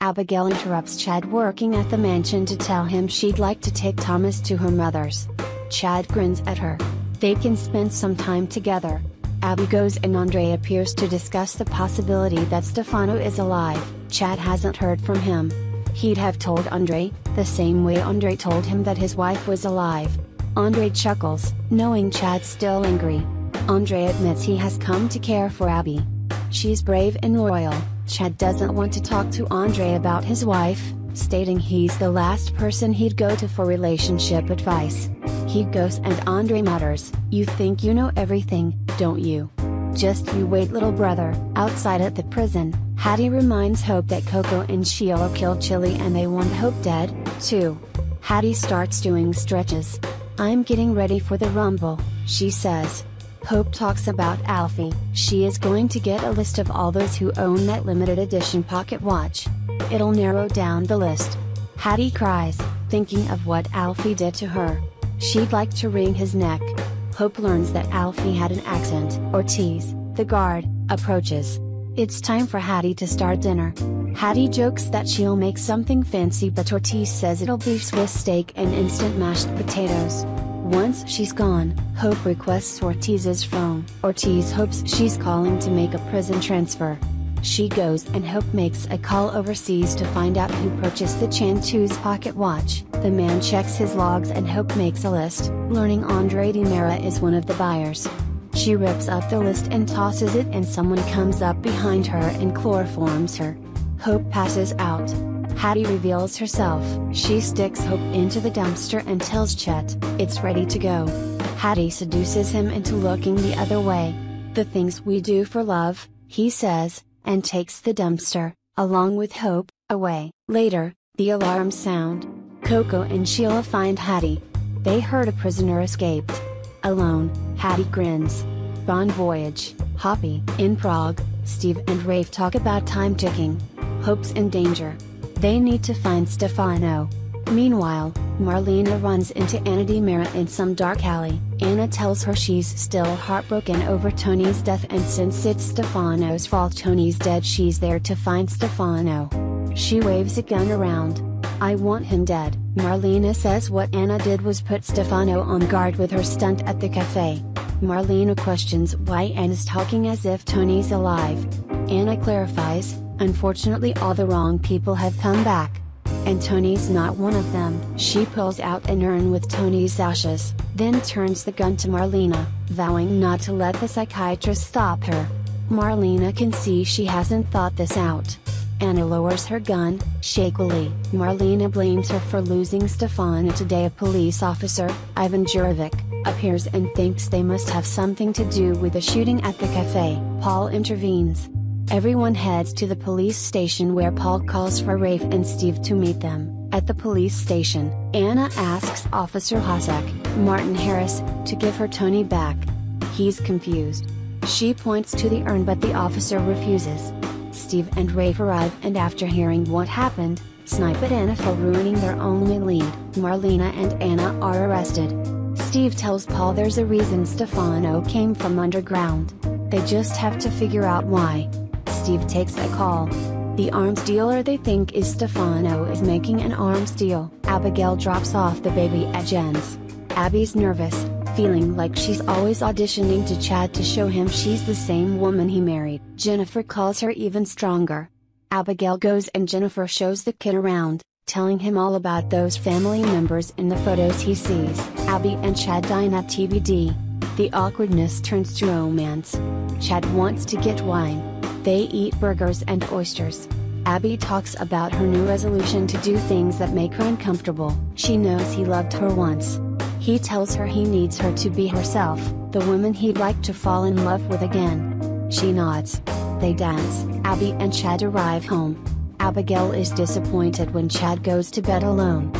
Abigail interrupts Chad working at the mansion to tell him she'd like to take Thomas to her mother's. Chad grins at her. They can spend some time together. Abby goes and Andre appears to discuss the possibility that Stefano is alive. Chad hasn't heard from him. He'd have told Andre, the same way Andre told him that his wife was alive. Andre chuckles, knowing Chad's still angry. Andre admits he has come to care for Abby. She's brave and loyal. Chad doesn't want to talk to Andre about his wife, stating he's the last person he'd go to for relationship advice. He goes and Andre mutters, "You think you know everything, don't you? Just you wait, little brother." Outside at the prison, Hattie reminds Hope that Coco and Sheila killed Chili and they want Hope dead, too. Hattie starts doing stretches. "I'm getting ready for the rumble," she says. Hope talks about Alfie. She is going to get a list of all those who own that limited edition pocket watch. It'll narrow down the list. Hattie cries, thinking of what Alfie did to her. She'd like to wring his neck. Hope learns that Alfie had an accident. Ortiz, the guard, approaches. It's time for Hattie to start dinner. Hattie jokes that she'll make something fancy, but Ortiz says it'll be Swiss steak and instant mashed potatoes. Once she's gone, Hope requests Ortiz's phone. Ortiz hopes she's calling to make a prison transfer. She goes and Hope makes a call overseas to find out who purchased the Chantu's pocket watch. The man checks his logs and Hope makes a list, learning Andre Di Mera is one of the buyers. She rips up the list and tosses it and someone comes up behind her and chloroforms her. Hope passes out. Hattie reveals herself. She sticks Hope into the dumpster and tells Chet, it's ready to go. Hattie seduces him into looking the other way. "The things we do for love," he says, and takes the dumpster, along with Hope, away. Later, the alarms sound. Coco and Sheila find Hattie. They heard a prisoner escaped. Alone, Hattie grins. Bon voyage, Hoppy. In Prague, Steve and Rafe talk about time ticking. Hope's in danger. They need to find Stefano. Meanwhile, Marlena runs into Anna Di Mera in some dark alley. Anna tells her she's still heartbroken over Tony's death and since it's Stefano's fault Tony's dead, she's there to find Stefano. She waves a gun around. "I want him dead." Marlena says what Anna did was put Stefano on guard with her stunt at the cafe. Marlena questions why Anna's talking as if Tony's alive. Anna clarifies, unfortunately all the wrong people have come back. And Tony's not one of them. She pulls out an urn with Tony's ashes, then turns the gun to Marlena, vowing not to let the psychiatrist stop her. Marlena can see she hasn't thought this out. Anna lowers her gun, shakily. Marlena blames her for losing Stefano today. A police officer, Ivan Jurovic, appears and thinks they must have something to do with the shooting at the cafe. Paul intervenes. Everyone heads to the police station where Paul calls for Rafe and Steve to meet them. At the police station, Anna asks Officer Hosek, Martin Harris, to give her Tony back. He's confused. She points to the urn but the officer refuses. Steve and Rafe arrive and after hearing what happened, snipe at Anna for ruining their only lead. Marlena and Anna are arrested. Steve tells Paul there's a reason Stefano came from underground. They just have to figure out why. Steve takes a call. The arms dealer they think is Stefano is making an arms deal. Abigail drops off the baby at Jen's. Abby's nervous, feeling like she's always auditioning to Chad to show him she's the same woman he married. Jennifer calls her even stronger. Abigail goes and Jennifer shows the kid around, telling him all about those family members in the photos he sees. Abby and Chad dine at TBD. The awkwardness turns to romance. Chad wants to get wine. They eat burgers and oysters. Abby talks about her new resolution to do things that make her uncomfortable. She knows he loved her once. He tells her he needs her to be herself, the woman he'd like to fall in love with again. She nods. They dance. Abby and Chad arrive home. Abigail is disappointed when Chad goes to bed alone.